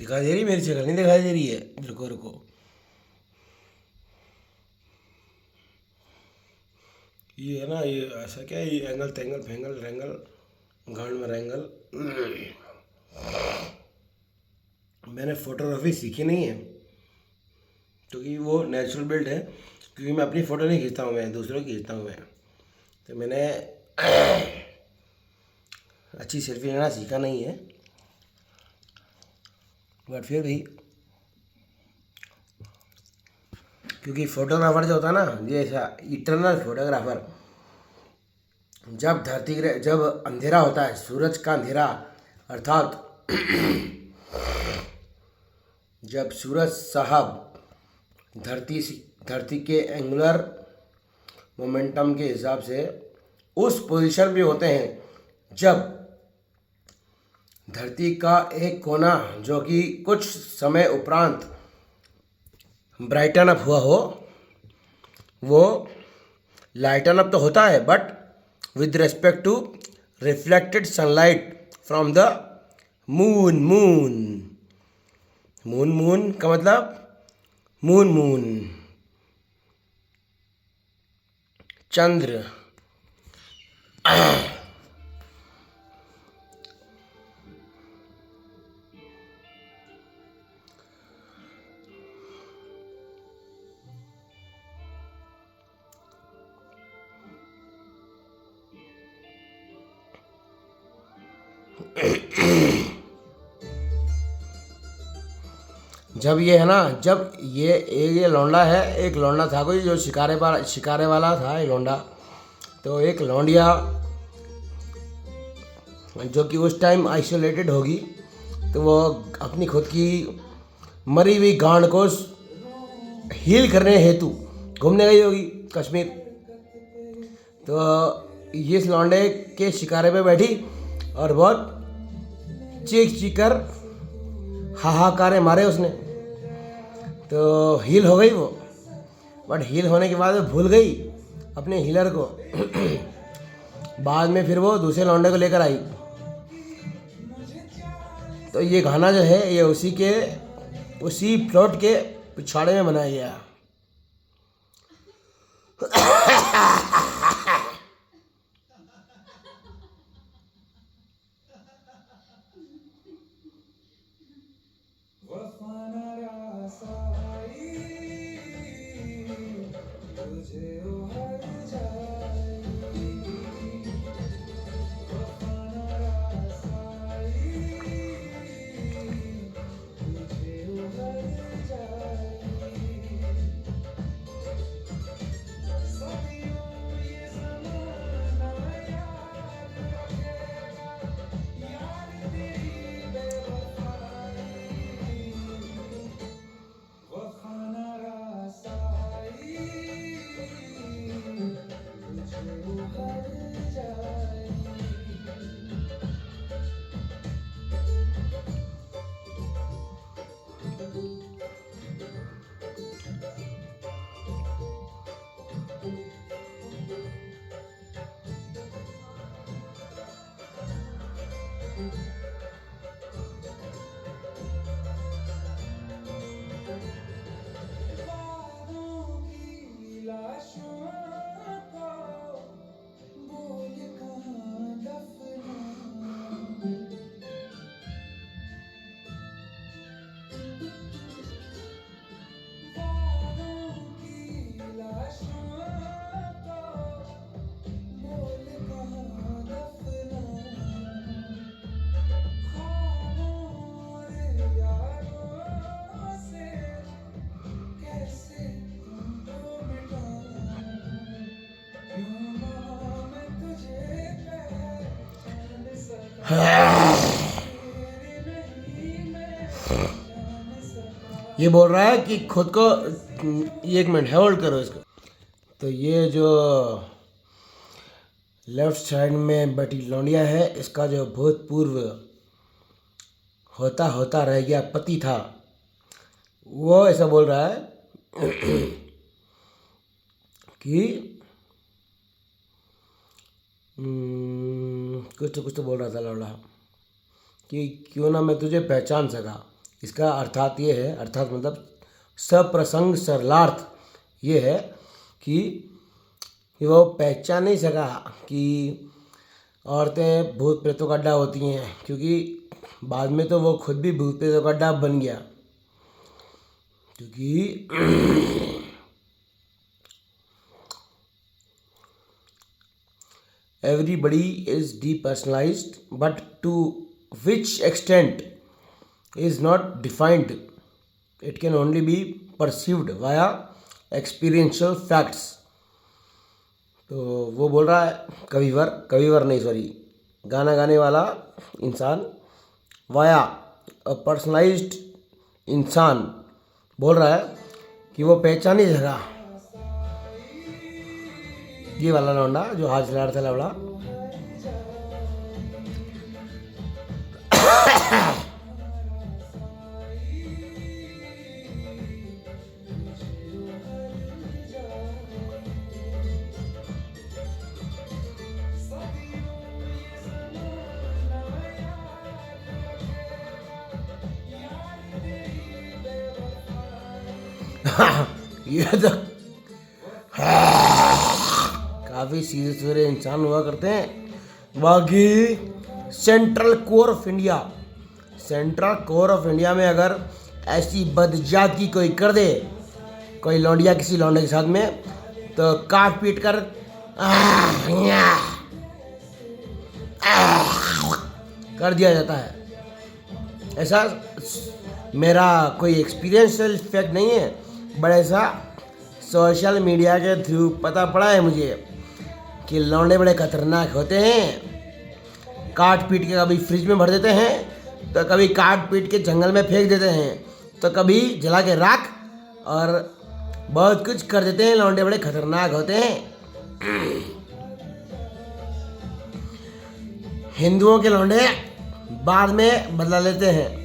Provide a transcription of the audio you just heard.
दिखाई दे रही मेरी शक्ल? नहीं दिखाई दे रही है? रुको रुको, ये है ना, ये ऐसा क्या है, ये एंगल तेंगल फेंगल रेंगल गांड में रेंगल। मैंने फोटोग्राफी सीखी नहीं है क्योंकि वो नेचुरल बिल्ड है, क्योंकि मैं अपनी फ़ोटो नहीं खींचता हूँ, मैं दूसरों की खींचता हूँ मैं। तो मैंने अच्छी सेल्फी लेना सीखा नहीं है, बट फिर भी क्योंकि फोटोग्राफर जो होता है ना, ये ऐसा इटरनल फोटोग्राफर, जब अंधेरा होता है, सूरज का अंधेरा, अर्थात जब सूरज साहब धरती के एंगुलर मोमेंटम के हिसाब से उस पोजीशन पे होते हैं जब धरती का एक कोना जो कि कुछ समय उपरांत ब्राइटन अप हुआ हो, वो लाइटन अप तो होता है but with respect to reflected sunlight from the moon. Moon का मतलब मून चंद्र। जब ये है ना, जब ये लौंडा है, एक लौंडा था कोई जो शिकारे वाला था ये लौंडा। तो एक लौंडिया जो कि उस टाइम आइसोलेटेड होगी, तो वो अपनी खुद की मरी हुई गांड को हील करने हेतु घूमने गई होगी कश्मीर। तो ये इस लौंडे के शिकारे पे बैठी और बहुत चीख कर हाहाकारे मारे उसने, तो हील हो गई वो। बट हील होने के बाद वो भूल गई अपने हीलर को। बाद में फिर वो दूसरे लौंडे को लेकर आई। तो ये गाना जो है ये उसी प्लॉट के पिछाड़े में बनाया गया। ये बोल रहा है कि खुद को, एक मिनट होल्ड करो इसको। तो ये जो लेफ्ट साइड में बैठी लौंडिया है, इसका जो भूतपूर्व होता होता रह गया पति था, वो ऐसा बोल रहा है कि कुछ तो बोल रहा था लौंडा कि क्यों ना मैं तुझे पहचान सका, इसका अर्थात ये है, अर्थात मतलब सप्रसंग सरलार्थ ये है कि वो पहचान नहीं सका कि औरतें भूत प्रेतों का अड्डा होती हैं, क्योंकि बाद में तो वो खुद भी भूत प्रेतों का अड्डा बन गया, क्योंकि everybody is depersonalized, but to which extent is not defined. It can only be perceived via experiential facts. तो वो बोल रहा है कविवर नहीं सॉरी, गाना गाने वाला इंसान वाया पर्सनलाइज्ड इंसान बोल रहा है कि वो पहचान नहीं सका। ये वाला लौंडा जो हाथ चला रहा था लवड़ा, ये तो काफ़ी सीधे सीधे इंसान हुआ करते हैं। बाकी सेंट्रल कोर ऑफ इंडिया में अगर ऐसी बदजाती कोई कर दे, कोई लौंडिया किसी लौंडे के साथ में, तो काट पीट कर कर दिया जाता है। ऐसा मेरा कोई एक्सपीरियंशियल फैक्ट नहीं है, बट ऐसा सोशल मीडिया के थ्रू पता पड़ा है मुझे कि लौंडे बड़े खतरनाक होते हैं। काट पीट के कभी फ्रिज में भर देते हैं, तो कभी काट पीट के जंगल में फेंक देते हैं, तो कभी जला के राख, और बहुत कुछ कर देते हैं। लौंडे बड़े खतरनाक होते हैं। हिंदुओं के लौंडे बाद में बदला लेते हैं।